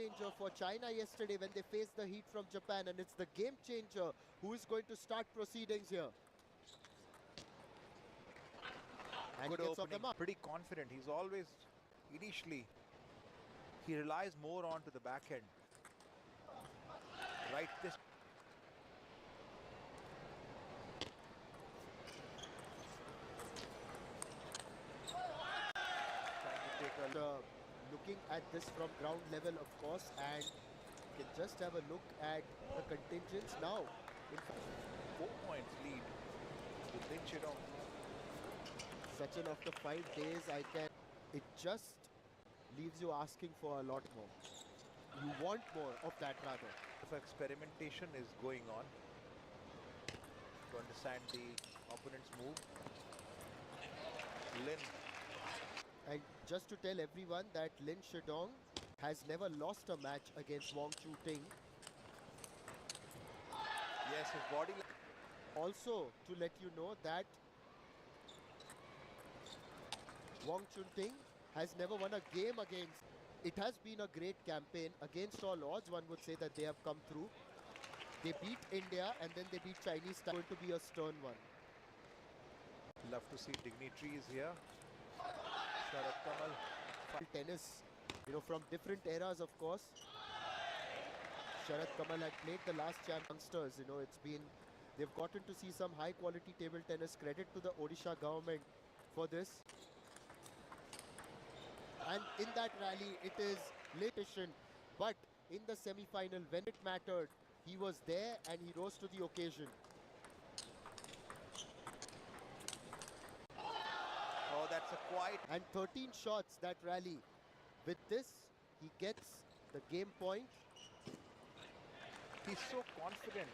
changer for China yesterday when they faced the heat from Japan, and it's the game changer who is going to start proceedings here. And Good he gets off the opening, mark. pretty confident. He's always, initially, he relies more onto the backhand. Right this. Trying to take a Looking at this from ground level, of course, and you can just have a look at the contingents now. In fact, 4 points lead to Lin Chidong. Sachin, after 5 days, it just leaves you asking for a lot more. You want more of that, rather. If experimentation is going on to understand the opponent's move. Lin. And just to tell everyone that Lin Chidong has never lost a match against Wong Chun Ting. Yes, his body. Also, to let you know that Wong Chun Ting has never won a game against. It has been a great campaign. Against all odds, one would say that they have come through. They beat India and then they beat Chinese. Going to be a stern one. Love to see dignitaries here. Sharat Kamal. Tennis, from different eras, of course. Sharat Kamal had played the last youngsters. They've gotten to see some high quality table tennis. Credit to the Odisha government for this. And in that rally, it is late edition. But in the semi-final, when it mattered, he was there and he rose to the occasion. Oh, that's a quiet. And 13 shots that rally. With this, he gets the game point. He's so confident.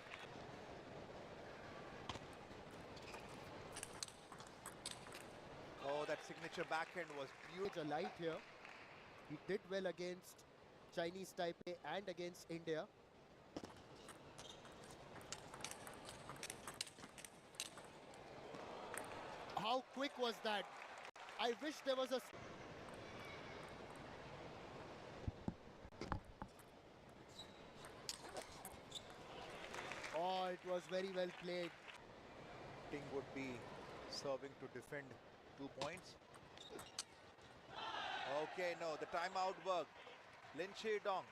Oh, that signature backhand was beautiful. A light here. He did well against Chinese Taipei and against India. How quick was that? I wish there was a... Oh, it was very well played. Ting would be serving to defend 2 points. Okay, no, the timeout worked. Lin Chidong.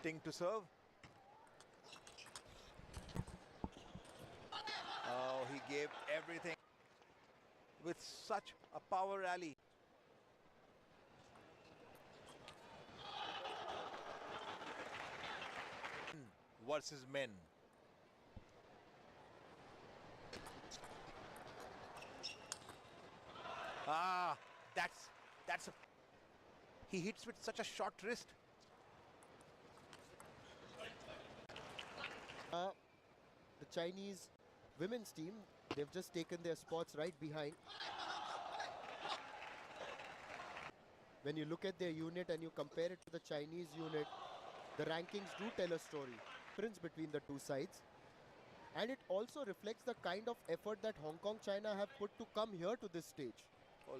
Ting to serve. Oh, he gave everything with such a power rally. Versus men. Ah, that's a. He hits with such a short wrist. The Chinese women's team, they've just taken their spots right behind. When you look at their unit and you compare it to the Chinese unit, the rankings do tell a story. Difference between the two sides. And it also reflects the kind of effort that Hong Kong, China have put to come here to this stage. Oh,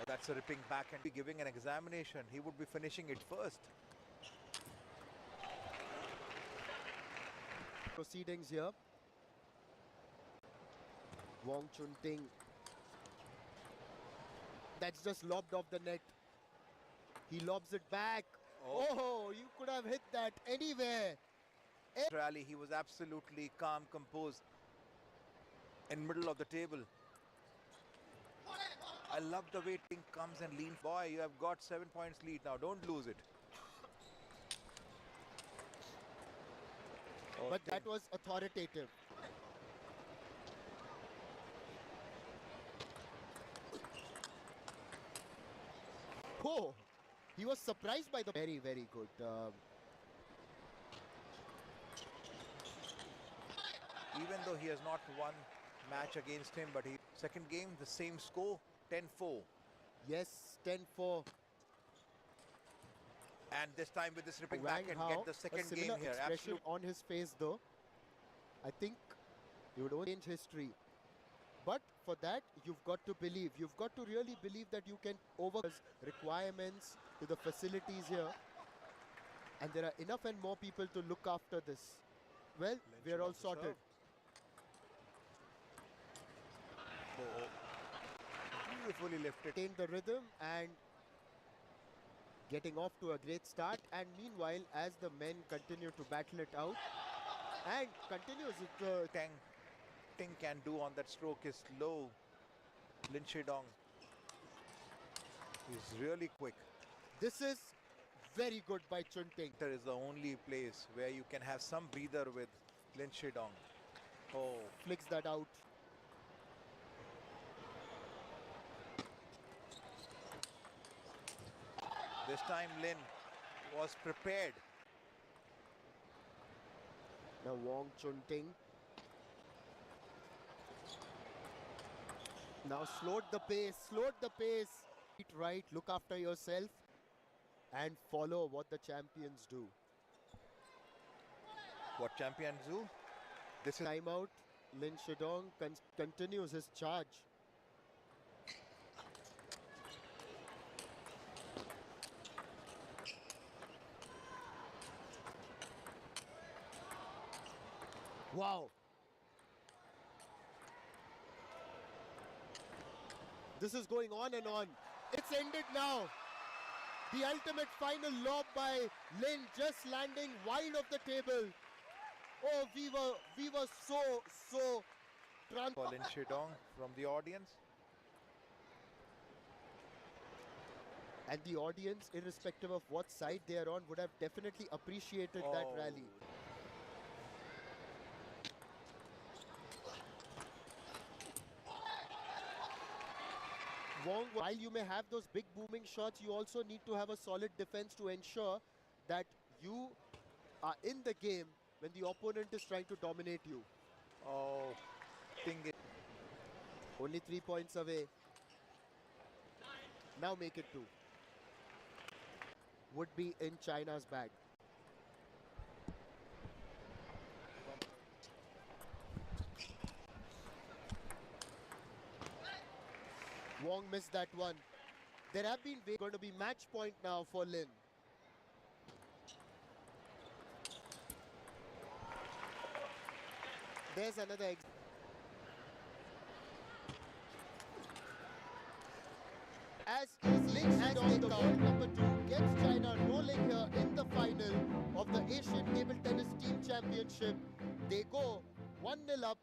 that's a ripping back and be giving an examination. He would be finishing it first. Proceedings here. Wong Chun Ting. That's just lobbed off the net. He lobs it back. Oh, you could have hit that anywhere. Rally, he was absolutely calm, composed in middle of the table. I love the way Ting comes and leans. Boy, you have got 7 points lead now. Don't lose it. Oh, but Ting. That was authoritative. Oh, he was surprised by the... Very, very good. Even though he has not won match against him, but he second game, the same score, 10-4. Yes, 10-4. And this time with this ripping Wang back and Hao, get the second game here. Expression on his face though. I think you would only change history. But for that, you've got to believe. You've got to really believe that you can overcome requirements to the facilities here. And there are enough and more people to look after this. Well, we are all sorted. Oh, beautifully lifted. Maintain the rhythm and getting off to a great start. And meanwhile, as the men continue to battle it out and continues with the Ting can do on that stroke is low. Lin Shedong is really quick. This is very good by Chun Ting. There is the only place where you can have some breather with Lin Shedong. Oh, Flicks that out. this time Lin was prepared. Now Wong Chun Ting. Now slowed the pace, Eat right, look after yourself and follow what the champions do. What champions do? This is Timeout, Lin Shedong continues his charge. Wow. This is going on and on. It's ended now. The ultimate final lob by Lin just landing wide of the table. Oh, we were so for Lin Shedong from the audience. And the audience, irrespective of what side they are on, would have definitely appreciated that rally. Wong, while you may have those big booming shots, you also need to have a solid defense to ensure that you are in the game when the opponent is trying to dominate you. Oh, Ting is Only 3 points away. Now make it 2. Would be in China's bag. Wong missed that one. There have been going to be match point now for Lin. There's another as Lin Shedong, the world number 2, gets China rolling here in the final of the Asian Table Tennis Team Championship. They go 1-0 up